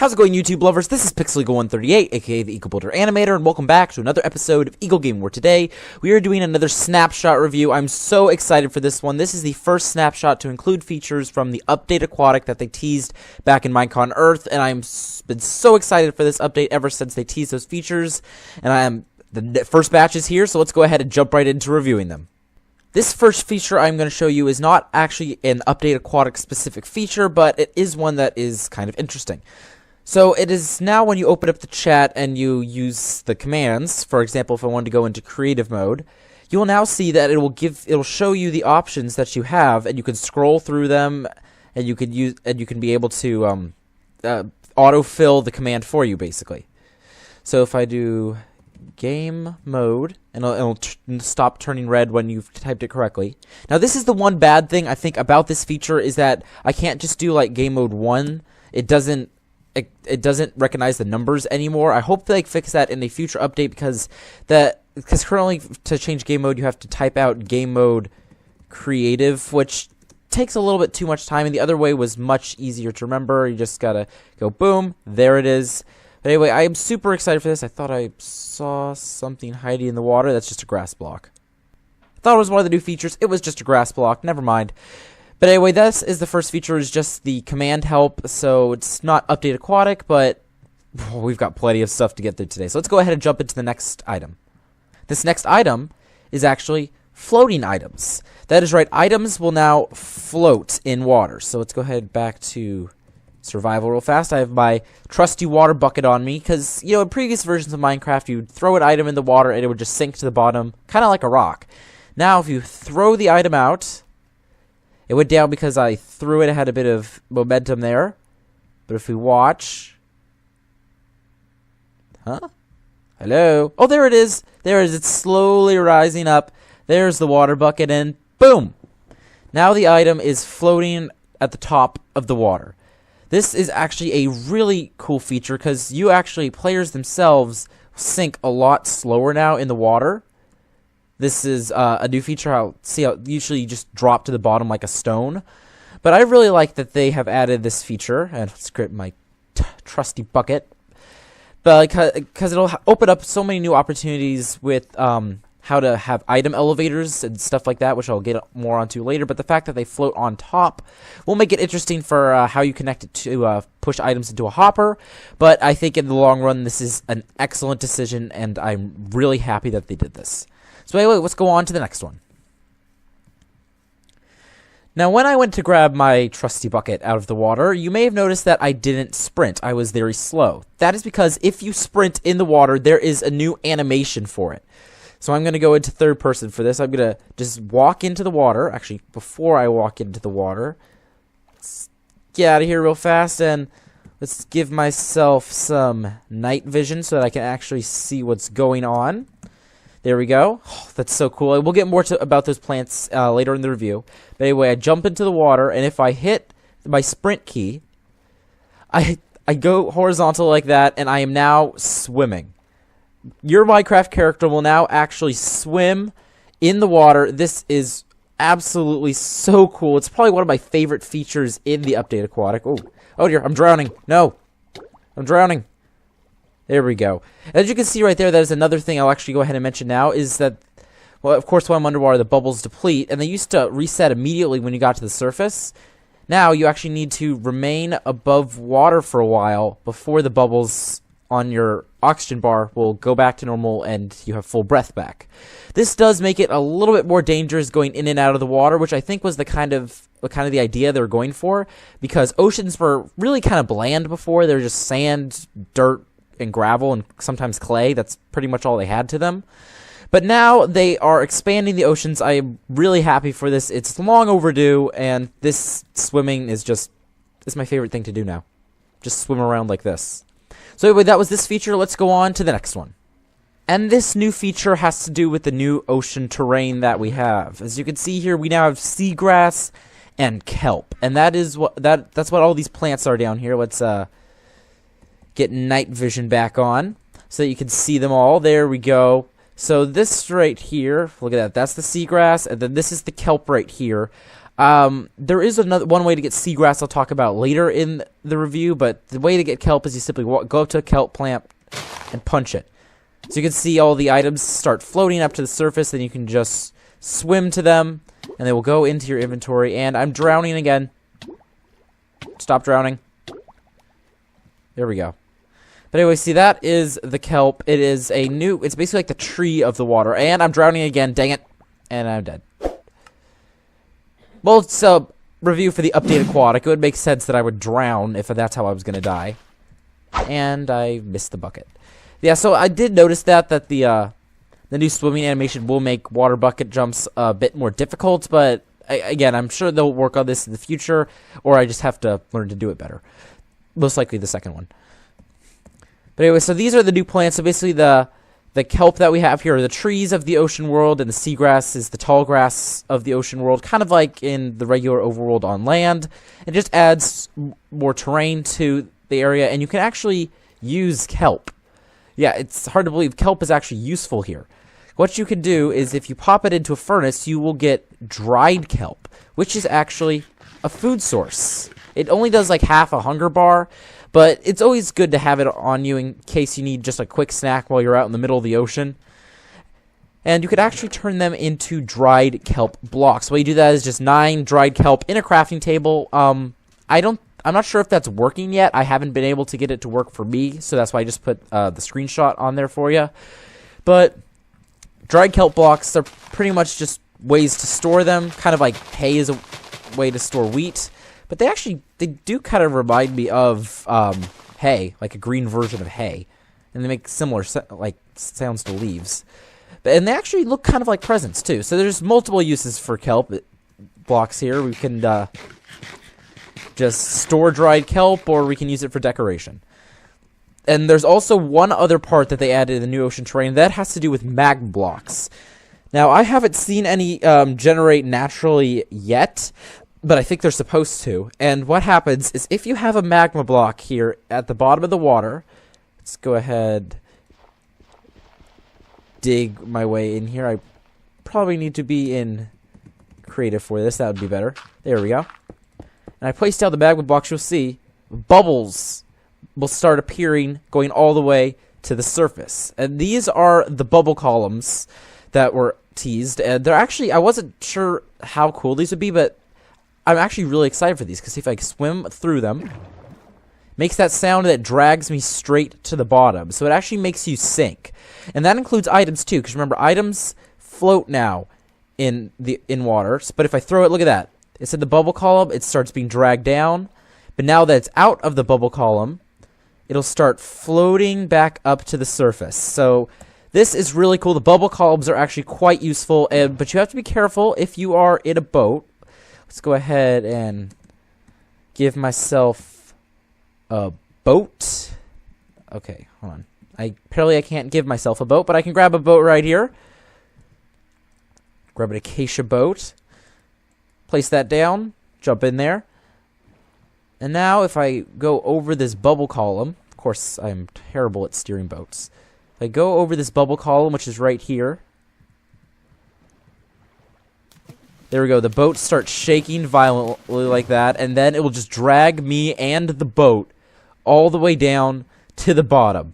How's it going, YouTube lovers? This is PixelEagle138, aka the Eagle Builder Animator, and welcome back to another episode of Eagle Game, where today we are doing another Snapshot review. I'm so excited for this one. This is the first Snapshot to include features from the update Aquatic that they teased back in Minecon Earth, and I've been so excited for this update ever since they teased those features, and the first batch is here, so let's go ahead and jump right into reviewing them. This first feature I'm going to show you is not actually an Update Aquatic specific feature, but it is one that is kind of interesting. So it is now when you open up the chat and you use the commands, for example, if I wanted to go into creative mode, you will now see that it will show you the options that you have, and you can scroll through them, and you can be able to autofill the command for you, basically. So if I do game mode, and it'll stop turning red when you've typed it correctly. Now this is the one bad thing I think about this feature, is that I can't just do like game mode 1. It doesn't recognize the numbers anymore. I hope they fix that in a future update, because currently to change game mode you have to type out game mode creative, which takes a little bit too much time, and the other way was much easier to remember. You just gotta go boom, there it is. But anyway, I am super excited for this. I thought I saw something hiding in the water. That's just a grass block. I thought it was one of the new features. It was just a grass block. Never mind. But anyway, this is the first feature, is just the command help. So it's not Update Aquatic, but we've got plenty of stuff to get through today. So let's go ahead and jump into the next item. This next item is actually floating items. That is right. Items will now float in water. So let's go ahead back to survival real fast. I have my trusty water bucket on me, because, you know, in previous versions of Minecraft, you'd throw an item in the water and it would just sink to the bottom, kind of like a rock. Now, if you throw the item out, it went down because I threw it. It had a bit of momentum there. But if we watch... Huh? Hello? Oh, there it is. There it is. It's slowly rising up. There's the water bucket, and boom! Now the item is floating at the top of the water. This is actually a really cool feature, because players themselves sink a lot slower now in the water. This is a new feature. How usually you just drop to the bottom like a stone. But I really like that they have added this feature. And let's grab my trusty bucket. But because it'll open up so many new opportunities with how to have item elevators and stuff like that, which I'll get more onto later. But the fact that they float on top will make it interesting for how you connect it to push items into a hopper. But I think in the long run, this is an excellent decision, and I'm really happy that they did this. So anyway, let's go on to the next one. Now, when I went to grab my trusty bucket out of the water, you may have noticed that I didn't sprint. I was very slow. That is because if you sprint in the water, there is a new animation for it. So I'm going to go into third person for this. I'm going to just walk into the water. Actually, before I walk into the water, let's get out of here real fast, and let's give myself some night vision so that I can actually see what's going on. There we go. Oh, that's so cool. We'll get more about those plants later in the review. But anyway, I jump into the water, and if I hit my sprint key, I go horizontal like that, and I am now swimming. Your Minecraft character will now actually swim in the water. This is absolutely so cool. It's probably one of my favorite features in the Update Aquatic. Oh dear, I'm drowning. No, I'm drowning. There we go. As you can see right there, that is another thing I'll actually go ahead and mention now, is that, well, of course, when I'm underwater, the bubbles deplete, and they used to reset immediately when you got to the surface. Now, you actually need to remain above water for a while before the bubbles on your oxygen bar will go back to normal and you have full breath back. This does make it a little bit more dangerous going in and out of the water, which I think was the kind of the idea they were going for, because oceans were really kind of bland before. They were just sand, dirt, and gravel, and sometimes clay. That's pretty much all they had to them. But now they are expanding the oceans. I am really happy for this. It's long overdue, and this swimming is my favorite thing to do now. Just swim around like this. So anyway, that was this feature. Let's go on to the next one. And this new feature has to do with the new ocean terrain that we have. As you can see here, we now have seagrass and kelp, and that's what all these plants are down here. Let's get night vision back on so that you can see them all. There we go. So this right here, look at that. That's the seagrass, and then this is the kelp right here. There is one way to get seagrass I'll talk about later in the review, but the way to get kelp is you simply go up to a kelp plant and punch it. So you can see all the items start floating up to the surface, then you can just swim to them, and they will go into your inventory. And I'm drowning again. Stop drowning. There we go. But anyway, see, that is the kelp. It is it's basically like the tree of the water. And I'm drowning again, dang it. And I'm dead. Well, it's a review for the updated Aquatic. It would make sense that I would drown if that's how I was going to die. And I missed the bucket. Yeah, so I did notice that the new swimming animation will make water bucket jumps a bit more difficult, but again, I'm sure they'll work on this in the future, or I just have to learn to do it better. Most likely the second one. But anyway, so these are the new plants. So basically the kelp that we have here are the trees of the ocean world, and the seagrass is the tall grass of the ocean world, kind of like in the regular overworld on land. It just adds more terrain to the area, and you can actually use kelp. Yeah, it's hard to believe kelp is actually useful here. What you can do is if you pop it into a furnace, you will get dried kelp, which is actually a food source. It only does like half a hunger bar, but it's always good to have it on you in case you need just a quick snack while you're out in the middle of the ocean. And you could actually turn them into dried kelp blocks. The way you do that is just 9 dried kelp in a crafting table. I'm not sure if that's working yet. I haven't been able to get it to work for me, so that's why I just put the screenshot on there for you. But dried kelp blocks are pretty much just ways to store them, kind of like hay is a way to store wheat. But they do kind of remind me of hay, like a green version of hay, and they make similar sounds to leaves. And they actually look kind of like presents too. So there's multiple uses for kelp blocks here. We can just store dried kelp, or we can use it for decoration. And there's also one other part that they added in the new ocean terrain that has to do with magma blocks. Now, I haven't seen any generate naturally yet, but I think they're supposed to. And what happens is if you have a magma block here at the bottom of the water, let's go ahead, dig my way in here. I probably need to be in creative for this. That would be better. There we go. And I place down the magma blocks, you'll see bubbles will start appearing going all the way to the surface. And these are the bubble columns that were teased. And they're actually, I wasn't sure how cool these would be, but I'm actually really excited for these, because if I swim through them, makes that sound that drags me straight to the bottom. So it actually makes you sink. And that includes items too, because remember, items float now in water. But if I throw it, look at that. It's in the bubble column, it starts being dragged down. But now that it's out of the bubble column, it'll start floating back up to the surface. So this is really cool. The bubble columns are actually quite useful, but you have to be careful if you are in a boat. Let's go ahead and give myself a boat. Okay, hold on. Apparently I can't give myself a boat, but I can grab a boat right here. Grab an acacia boat. Place that down, jump in there. And now if I go over this bubble column, of course I'm terrible at steering boats. If I go over this bubble column, which is right here. There we go, the boat starts shaking violently like that, and then it will just drag me and the boat all the way down to the bottom.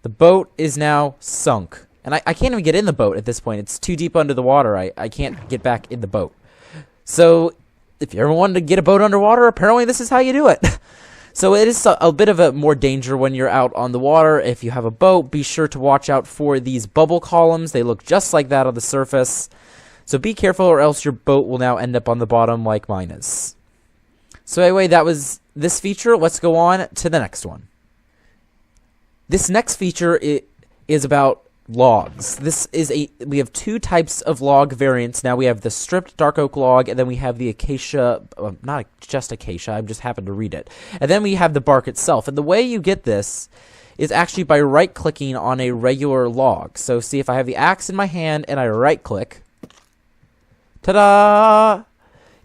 The boat is now sunk. And I can't even get in the boat at this point. It's too deep under the water. I can't get back in the boat. So, if you ever wanted to get a boat underwater, apparently this is how you do it. So it is a bit of a more danger when you're out on the water. If you have a boat, be sure to watch out for these bubble columns. They look just like that on the surface. So be careful, or else your boat will now end up on the bottom like mine is. So anyway, that was this feature. Let's go on to the next one. This next feature is about logs. We have 2 types of log variants now. We have the stripped dark oak log, and then we have the acacia, not just acacia, I just happened to read it. And then we have the bark itself. And the way you get this is actually by right-clicking on a regular log. So see, if I have the axe in my hand and I right-click, ta-da!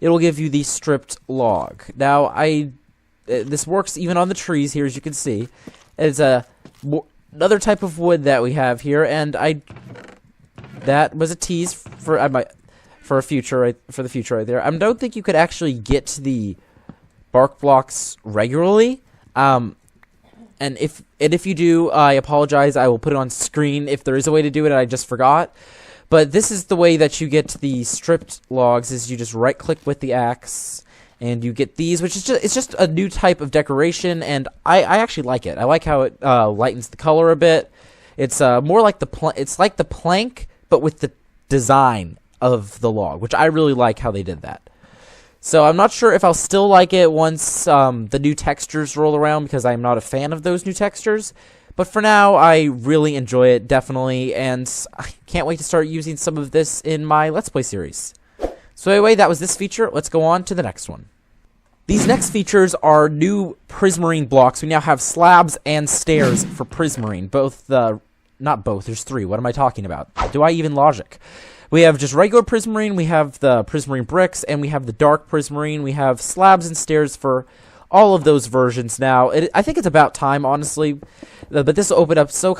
It will give you the stripped log. Now, this works even on the trees here, as you can see. It's another type of wood that we have here, and that was a tease for for the future right there. I don't think you could actually get the bark blocks regularly. And if you do, I apologize. I will put it on screen if there is a way to do it and I just forgot. But this is the way that you get the stripped logs, is you just right click with the axe and you get these, which is it's just a new type of decoration, and I actually like it. I like how it lightens the color a bit. It's more like it's like the plank, but with the design of the log, which I really like how they did that. So I'm not sure if I'll still like it once the new textures roll around, because I'm not a fan of those new textures. But for now, I really enjoy it, definitely, and I can't wait to start using some of this in my Let's Play series. So anyway, that was this feature. Let's go on to the next one. These next features are new prismarine blocks. We now have slabs and stairs for prismarine. Not both, there's 3. What am I talking about? Do I even logic? We have just regular prismarine, we have the prismarine bricks, and we have the dark prismarine. We have slabs and stairs for all of those versions now. I think it's about time, honestly. But this will open up so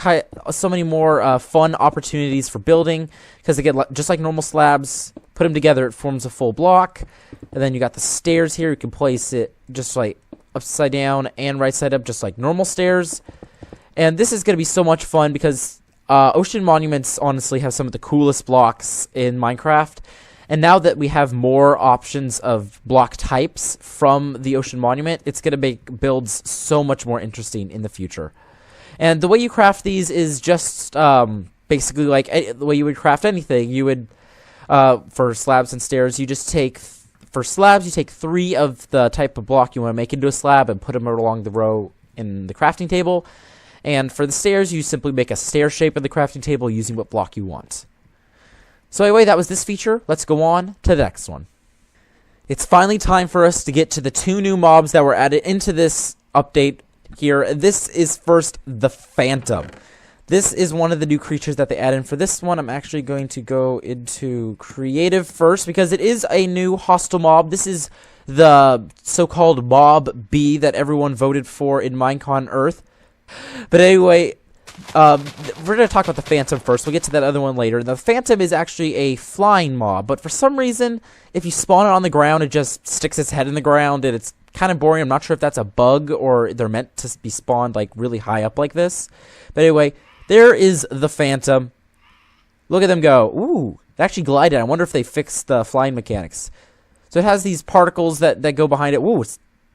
many more fun opportunities for building, because again, just like normal slabs, put them together, it forms a full block. And then you got the stairs here. You can place it just like upside down and right side up, just like normal stairs. And this is going to be so much fun, because ocean monuments honestly have some of the coolest blocks in Minecraft. And now that we have more options of block types from the ocean monument, it's going to make builds so much more interesting in the future. And the way you craft these is just basically like the way you would craft anything. You would, for slabs and stairs, you just take, for slabs, you take 3 of the type of block you want to make into a slab and put them along the row in the crafting table. And for the stairs, you simply make a stair shape in the crafting table using what block you want. So anyway, that was this feature. Let's go on to the next one. It's finally time for us to get to the 2 new mobs that were added into this update here. This is first the Phantom. This is one of the new creatures that they added in. For this one, I'm actually going to go into creative first, because it is a new hostile mob. This is the so-called Mob B that everyone voted for in Minecon Earth. But anyway, we're going to talk about the Phantom first. We'll get to that other one later. The Phantom is actually a flying mob, but for some reason, if you spawn it on the ground, it just sticks its head in the ground, and it's kind of boring. I'm not sure if that's a bug or they're meant to be spawned like really high up like this. But anyway, there is the Phantom. Look at them go. Ooh, they actually glided. I wonder if they fixed the flying mechanics. So it has these particles that go behind it. Ooh,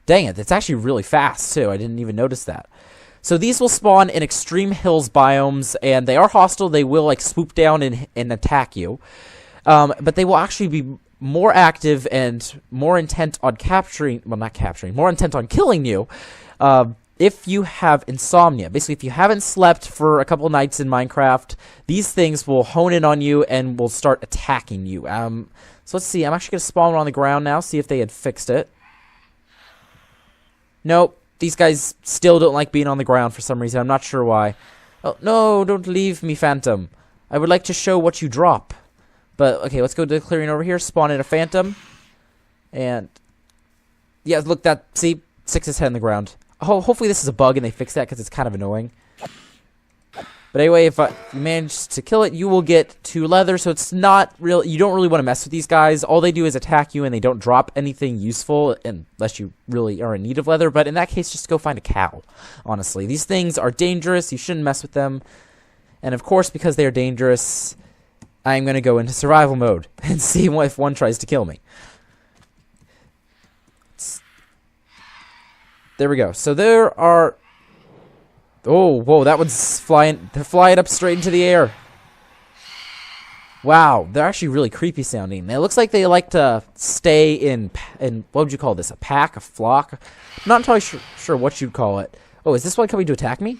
dang it, it's actually really fast too. I didn't even notice that. So these will spawn in extreme hills biomes, and they are hostile. They will like swoop down and attack you. But they will actually be more active and more intent on more intent on killing you if you have insomnia. Basically, if you haven't slept for a couple nights in Minecraft, these things will hone in on you and will start attacking you. So let's see. I'm actually going to spawn on the ground now, see if they had fixed it. Nope. These guys still don't like being on the ground for some reason. I'm not sure why. Oh, no, don't leave me, Phantom. I would like to show what you drop. But, okay, let's go to the clearing over here. Spawn in a Phantom. And, yeah, look, see? Sticks his head in the ground. Hopefully this is a bug and they fix that, because it's kind of annoying. But anyway, if you manage to kill it, you will get 2 leather, so it's not real. You don't really want to mess with these guys. All they do is attack you, and they don't drop anything useful unless you really are in need of leather. But in that case, just go find a cow, honestly. These things are dangerous. You shouldn't mess with them. And of course, because they are dangerous, I'm going to go into survival mode and see if one tries to kill me. There we go. So there are... Oh, whoa, that one's flying. They're flying up straight into the air. Wow, they're actually really creepy sounding. It looks like they like to stay in what would you call this? A pack? A flock? I'm not entirely sure what you'd call it. Oh, is this one coming to attack me?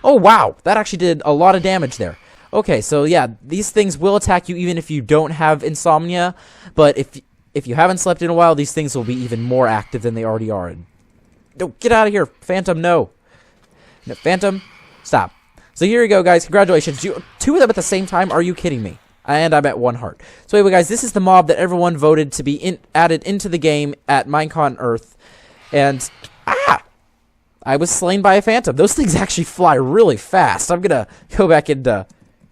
Oh, wow, that actually did a lot of damage there. Okay, so yeah, these things will attack you even if you don't have insomnia. But if you haven't slept in a while, these things will be even more active than they already are. No, get out of here, Phantom, no. No, Phantom, stop. So here you go, guys. Congratulations. 2 of them at the same time? Are you kidding me? And I'm at 1 heart. So anyway, guys, this is the mob that everyone voted to be added into the game at Minecon Earth. And, I was slain by a Phantom. Those things actually fly really fast. I'm going to go back into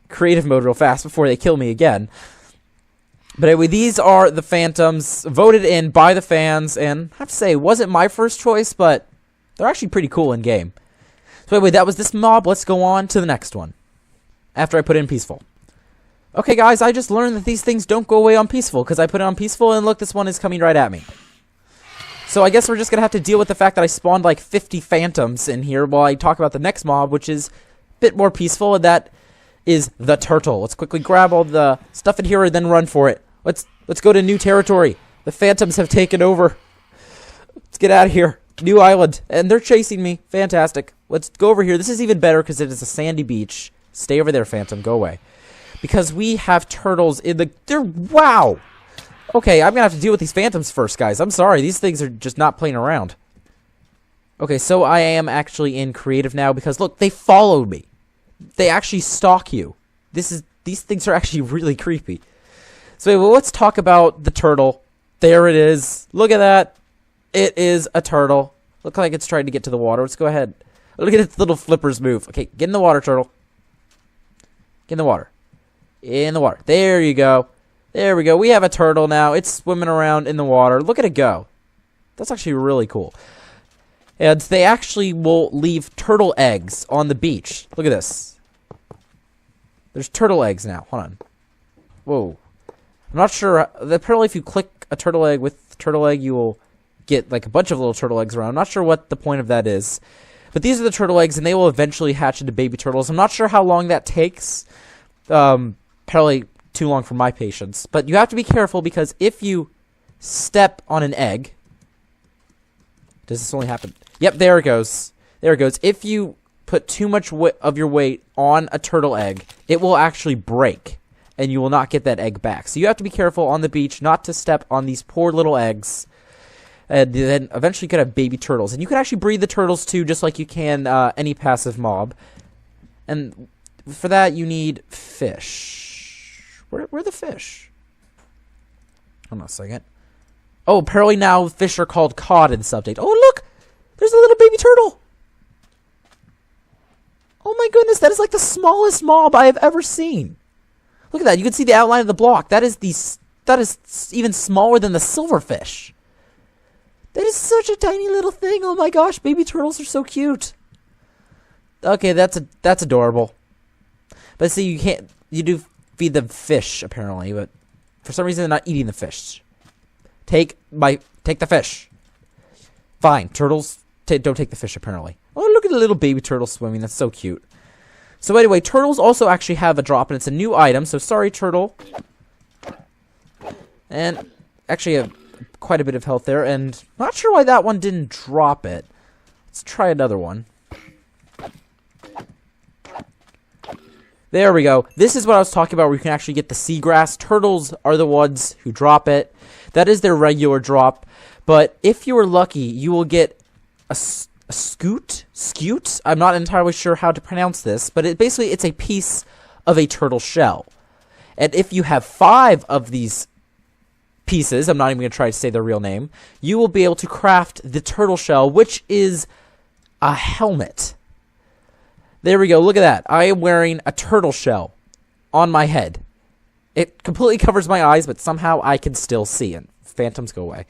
creative mode real fast before they kill me again. But anyway, these are the Phantoms voted in by the fans, and I have to say, it wasn't my first choice, but they're actually pretty cool in game. So anyway, that was this mob. Let's go on to the next one. After I put in Peaceful. Okay, guys, I just learned that these things don't go away on Peaceful, because I put it on Peaceful, and look, this one is coming right at me. So I guess we're just going to have to deal with the fact that I spawned like 50 Phantoms in here while I talk about the next mob, which is a bit more peaceful, and that is the turtle. Let's quickly grab all the stuff in here and then run for it. Let's go to new territory. The Phantoms have taken over. Let's get out of here. New island. And they're chasing me. Fantastic. Let's go over here. This is even better because it is a sandy beach. Stay over there, Phantom. Go away. Because we have turtles in the... Wow! Okay, I'm going to have to deal with these Phantoms first, guys. I'm sorry. These things are just not playing around. Okay, so I am actually in creative now because, look, they followed me. They actually stalk you. These things are actually really creepy. So well, let's talk about the turtle. There it is. Look at that. It is a turtle. Looks like it's trying to get to the water. Let's go ahead. Look at its little flippers move. Okay, get in the water, turtle. Get in the water. In the water. There you go. There we go. We have a turtle now. It's swimming around in the water. Look at it go. That's actually really cool. And they actually will leave turtle eggs on the beach. Look at this. There's turtle eggs now. Hold on. Whoa. I'm not sure. Apparently, if you click a turtle egg with turtle egg, you will get like a bunch of little turtle eggs around. I'm not sure what the point of that is. But these are the turtle eggs, and they will eventually hatch into baby turtles. I'm not sure how long that takes. Apparently too long for my patience. But you have to be careful because if you step on an egg... Does this only happen? Yep, there it goes. There it goes. If you put too much of your weight on a turtle egg, it will actually break. And you will not get that egg back. So you have to be careful on the beach not to step on these poor little eggs. And then eventually you could have baby turtles. And you can actually breed the turtles too, just like you can any passive mob. And for that, you need fish. Where are the fish? Hold on a second. Oh, apparently now fish are called cod in this update. Oh, look! There's a little baby turtle! Oh my goodness, that is like the smallest mob I have ever seen. Look at that. You can see the outline of the block. That is even smaller than the silverfish. That is such a tiny little thing. Oh my gosh, baby turtles are so cute. Okay, that's adorable. But see, you do feed them fish apparently, but for some reason they're not eating the fish. Take the fish. Fine, turtles don't take the fish apparently. Oh, look at the little baby turtle swimming. That's so cute. So anyway, turtles also actually have a drop, and it's a new item. So sorry, turtle. And actually, have quite a bit of health there, and not sure why that one didn't drop it. Let's try another one. There we go. This is what I was talking about, where you can actually get the seagrass. Turtles are the ones who drop it. That is their regular drop. But if you are lucky, you will get a scoot? I'm not entirely sure how to pronounce this, but it's a piece of a turtle shell. And if you have 5 of these pieces, I'm not even going to try to say their real name, you will be able to craft the turtle shell, which is a helmet. There we go. Look at that. I am wearing a turtle shell on my head. It completely covers my eyes, but somehow I can still see, and phantoms go away.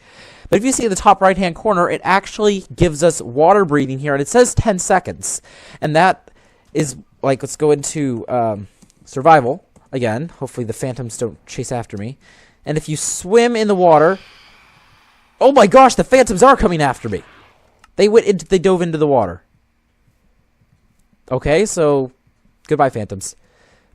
But if you see in the top right-hand corner, it actually gives us water breathing here, and it says 10 seconds. And that is, like, let's go into survival again. Hopefully the phantoms don't chase after me. And if you swim in the water... Oh my gosh, the phantoms are coming after me! They dove into the water. Okay, so goodbye, phantoms.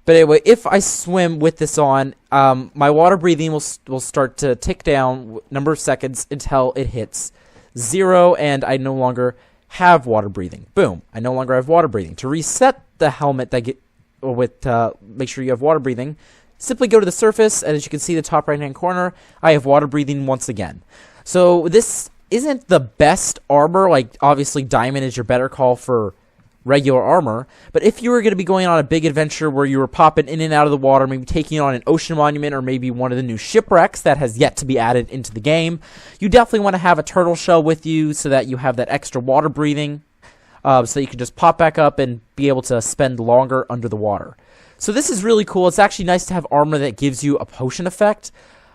But anyway, if I swim with this on, my water breathing will start to tick down number of seconds until it hits 0, and I no longer have water breathing. Boom! I no longer have water breathing. To reset the helmet make sure you have water breathing, simply go to the surface, and as you can see, the top right-hand corner, I have water breathing once again. So this isn't the best armor. Like, obviously, diamond is your better call for regular armor, but if you were going to be going on a big adventure where you were popping in and out of the water, maybe taking on an ocean monument or maybe one of the new shipwrecks that has yet to be added into the game, you definitely want to have a turtle shell with you so that you have that extra water breathing, so that you can just pop back up and be able to spend longer under the water. So this is really cool. It's actually nice to have armor that gives you a potion effect.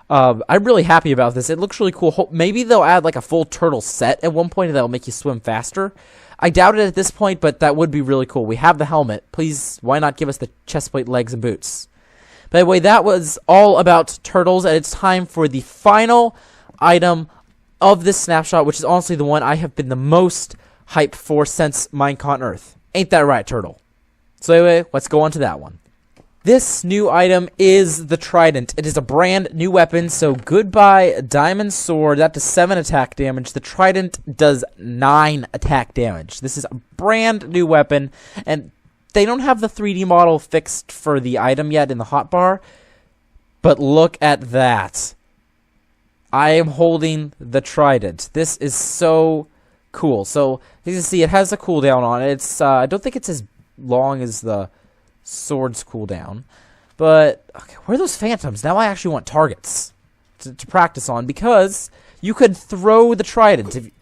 I'm really happy about this. It looks really cool. Maybe they'll add like a full turtle set at one point that'll make you swim faster. I doubt it at this point, but that would be really cool. We have the helmet. Please, why not give us the chestplate, legs, and boots? By the way, that was all about turtles, and it's time for the final item of this snapshot, which is honestly the one I have been the most hyped for since Minecraft Earth. Ain't that right, turtle? So anyway, let's go on to that one. This new item is the Trident. It is a brand new weapon, so goodbye Diamond Sword. That does 7 attack damage. The Trident does 9 attack damage. This is a brand new weapon, and they don't have the 3D model fixed for the item yet in the hotbar, but look at that. I am holding the Trident. This is so cool. So, as you can see, it has a cooldown on it. It's I don't think it's as long as the sword's cooldown, but okay, where are those phantoms? Now I actually want targets to practice on, because you could throw the Trident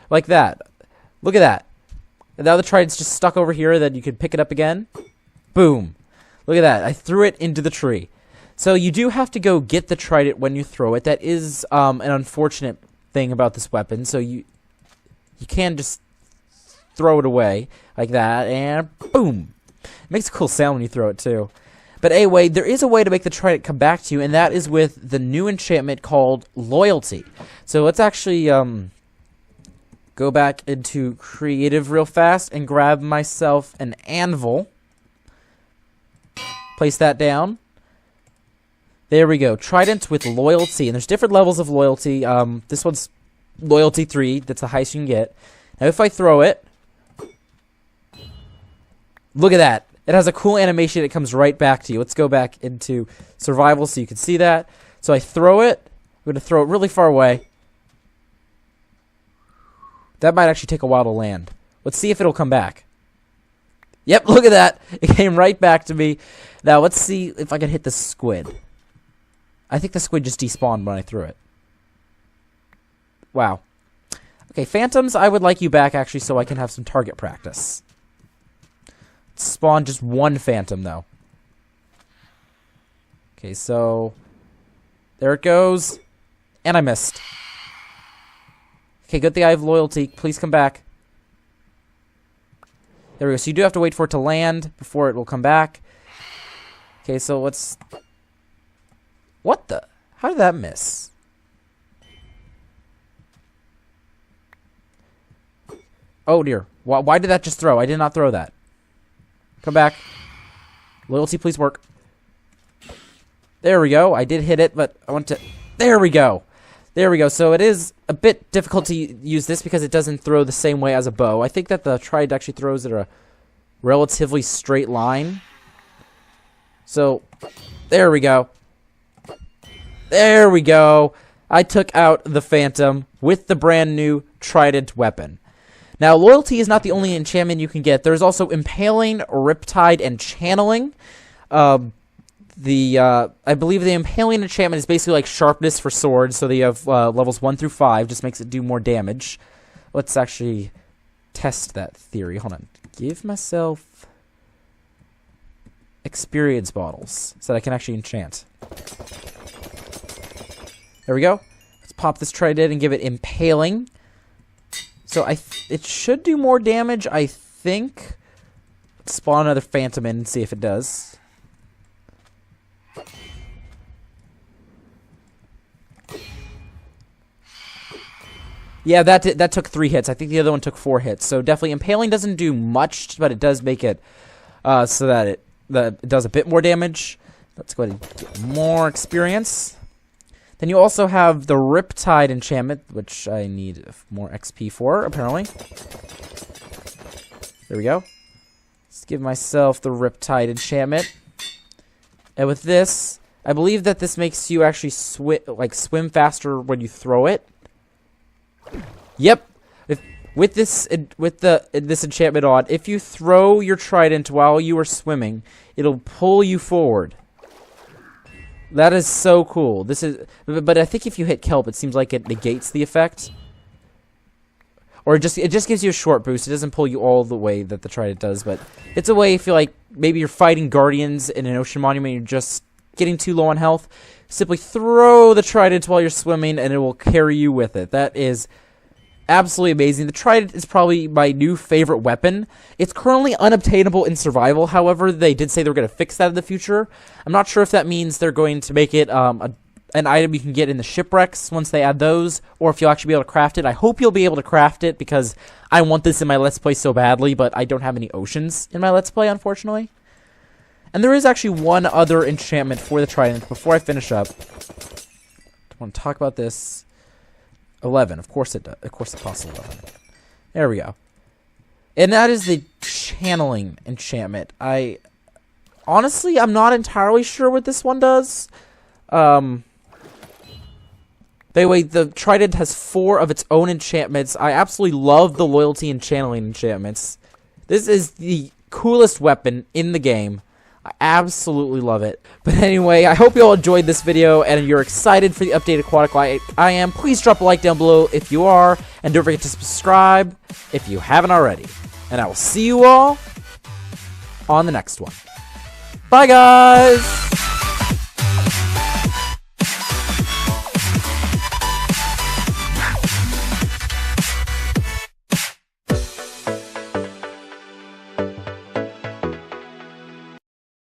like that. Look at that. And now the Trident's just stuck over here, then you can pick it up again. Boom. Look at that. I threw it into the tree. So you do have to go get the Trident when you throw it. That is an unfortunate thing about this weapon. So you can just throw it away like that, and boom. It makes a cool sound when you throw it too. But anyway, there is a way to make the Trident come back to you, and that is with the new enchantment called Loyalty. So let's actually go back into creative real fast and grab myself an anvil. Place that down. There we go. Trident with Loyalty, and there's different levels of Loyalty. This one's Loyalty 3. That's the highest you can get. Now if I throw it, look at that. It has a cool animation. It comes right back to you. Let's go back into survival so you can see that. So I throw it. I'm going to throw it really far away. That might actually take a while to land. Let's see if it'll come back. Yep, look at that. It came right back to me. Now let's see if I can hit the squid. I think the squid just despawned when I threw it. Wow. Okay, phantoms, I would like you back actually so I can have some target practice. Spawn just one phantom though. Okay, so there it goes, and I missed. Okay, good thing I have Loyalty. Please come back. There we go. So you do have to wait for it to land before it will come back. Okay, so let's. What the? How did that miss? Oh dear. Why did that just throw? I did not throw that. Come back. Loyalty, please work. There we go. I did hit it, but I want to... There we go. There we go. So it is a bit difficult to use this because it doesn't throw the same way as a bow. I think that the Trident actually throws at a relatively straight line. So, there we go. There we go. I took out the Phantom with the brand new Trident weapon. Now, Loyalty is not the only enchantment you can get. There's also Impaling, Riptide, and Channeling. I believe the Impaling enchantment is basically like Sharpness for swords, so they have levels 1 through 5, just makes it do more damage. Let's actually test that theory. Hold on. Give myself experience bottles so that I can actually enchant. There we go. Let's pop this Trident and give it Impaling. So it should do more damage, I think. Let's spawn another Phantom in and see if it does. Yeah, that took 3 hits. I think the other one took 4 hits. So definitely Impaling doesn't do much, but it does make it so that it does a bit more damage. Let's go ahead and get more experience. Then you also have the Riptide enchantment, which I need more XP for, apparently. There we go. Let's give myself the Riptide enchantment. And with this, I believe that this makes you actually swim faster when you throw it. Yep. With this enchantment on, if you throw your Trident while you are swimming, it'll pull you forward. That is so cool. But I think if you hit Kelp, it seems like it negates the effect, or it just gives you a short boost. It doesn't pull you all the way that the Trident does, but it's a way if you like maybe you're fighting guardians in an ocean monument, and you're just getting too low on health. Simply throw the Trident while you're swimming, and it will carry you with it. That is absolutely amazing. The Trident is probably my new favorite weapon. It's currently unobtainable in survival. However, they did say they were going to fix that in the future. I'm not sure if that means they're going to make it an item you can get in the shipwrecks once they add those, or if you'll actually be able to craft it. I hope you'll be able to craft it, because I want this in my Let's Play so badly, but I don't have any oceans in my Let's Play, unfortunately. And there is actually one other enchantment for the Trident before I finish up. I want to talk about this. 11, of course it does. Of course it costs 11. There we go. And that is the channeling enchantment. Honestly, I'm not entirely sure what this one does. Anyway, the Trident has 4 of its own enchantments. I absolutely love the loyalty and channeling enchantments. This is the coolest weapon in the game. I absolutely love it. But anyway, I hope you all enjoyed this video and you're excited for the updated Aquatic like I am. Please drop a like down below if you are, and don't forget to subscribe if you haven't already. And I will see you all on the next one. Bye, guys!